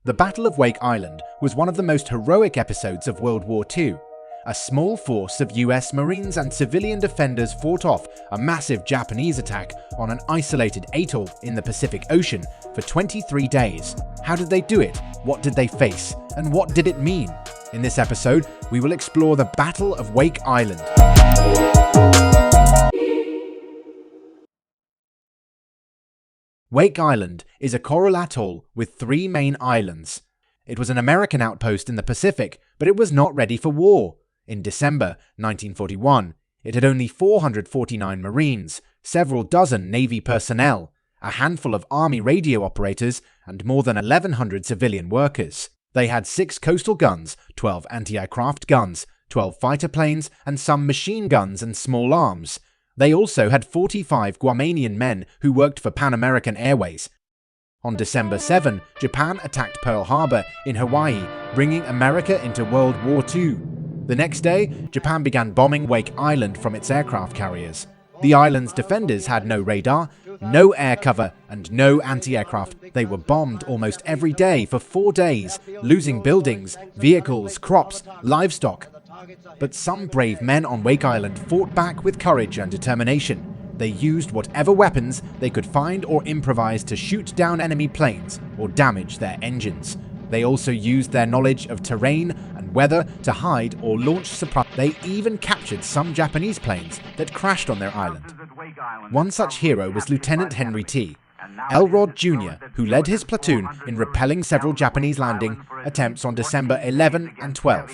The Battle of Wake Island was one of the most heroic episodes of World War II. A small force of US Marines and civilian defenders fought off a massive Japanese attack on an isolated atoll in the Pacific Ocean for 23 days. How did they do it? What did they face? And what did it mean? In this episode, we will explore the Battle of Wake Island. Wake Island is a coral atoll with 3 main islands. It was an American outpost in the Pacific, but it was not ready for war. In December 1941, it had only 449 Marines, several dozen Navy personnel, a handful of Army radio operators, and more than 1,100 civilian workers. They had 6 coastal guns, 12 anti-aircraft guns, 12 fighter planes, and some machine guns and small arms. They also had 45 Guamanian men who worked for Pan American Airways. On December 7, Japan attacked Pearl Harbor in Hawaii, bringing America into World War II. The next day, Japan began bombing Wake Island from its aircraft carriers. The island's defenders had no radar, no air cover, and no anti-aircraft. They were bombed almost every day for 4 days, losing buildings, vehicles, crops, livestock. But some brave men on Wake Island fought back with courage and determination. They used whatever weapons they could find or improvise to shoot down enemy planes or damage their engines. They also used their knowledge of terrain and weather to hide or launch surprise. They even captured some Japanese planes that crashed on their island. One such hero was Lieutenant Henry T. Elrod Jr., who led his platoon in repelling several Japanese landing attempts on December 11 and 12.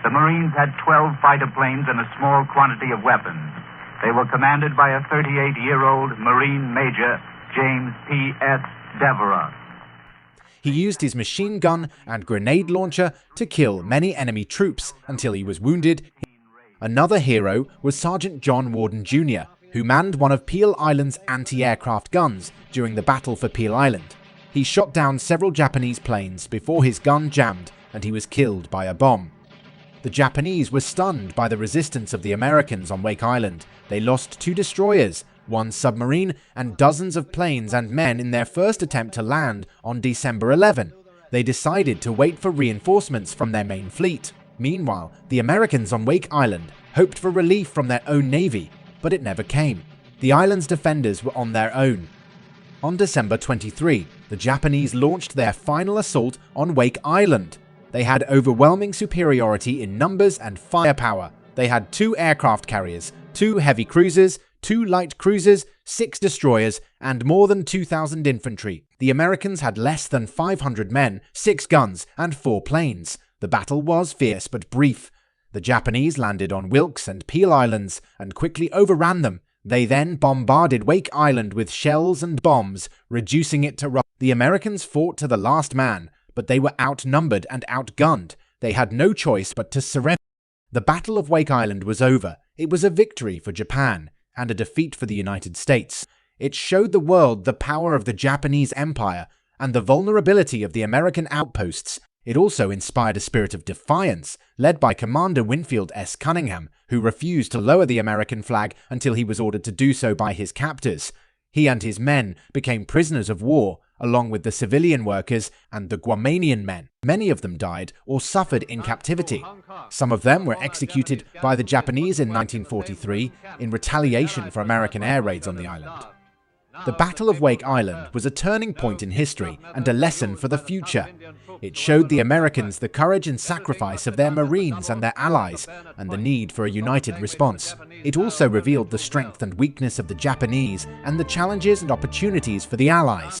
The Marines had 12 fighter planes and a small quantity of weapons. They were commanded by a 38-year-old Marine Major, James P.S. Devereux. He used his machine gun and grenade launcher to kill many enemy troops until he was wounded. Another hero was Sergeant John Warden Jr., who manned one of Peel Island's anti-aircraft guns during the battle for Peel Island. He shot down several Japanese planes before his gun jammed and he was killed by a bomb. The Japanese were stunned by the resistance of the Americans on Wake Island. They lost 2 destroyers, 1 submarine, and dozens of planes and men in their first attempt to land on December 11. They decided to wait for reinforcements from their main fleet. Meanwhile, the Americans on Wake Island hoped for relief from their own navy, but it never came. The island's defenders were on their own. On December 23, the Japanese launched their final assault on Wake Island. They had overwhelming superiority in numbers and firepower. They had 2 aircraft carriers, 2 heavy cruisers, 2 light cruisers, 6 destroyers, and more than 2,000 infantry. The Americans had less than 500 men, 6 guns, and 4 planes. The battle was fierce but brief. The Japanese landed on Wilkes and Peel Islands and quickly overran them. They then bombarded Wake Island with shells and bombs, reducing it to rubble. The Americans fought to the last man, but they were outnumbered and outgunned. They had no choice but to surrender. The Battle of Wake Island was over. It was a victory for Japan and a defeat for the United States. It showed the world the power of the Japanese Empire and the vulnerability of the American outposts. It also inspired a spirit of defiance, led by Commander Winfield S. Cunningham, who refused to lower the American flag until he was ordered to do so by his captors. He and his men became prisoners of war, along with the civilian workers and the Guamanian men. Many of them died or suffered in captivity. Some of them were executed by the Japanese in 1943 in retaliation for American air raids on the island. The Battle of Wake Island was a turning point in history and a lesson for the future. It showed the Americans the courage and sacrifice of their Marines and their allies, and the need for a united response. It also revealed the strength and weakness of the Japanese and the challenges and opportunities for the Allies.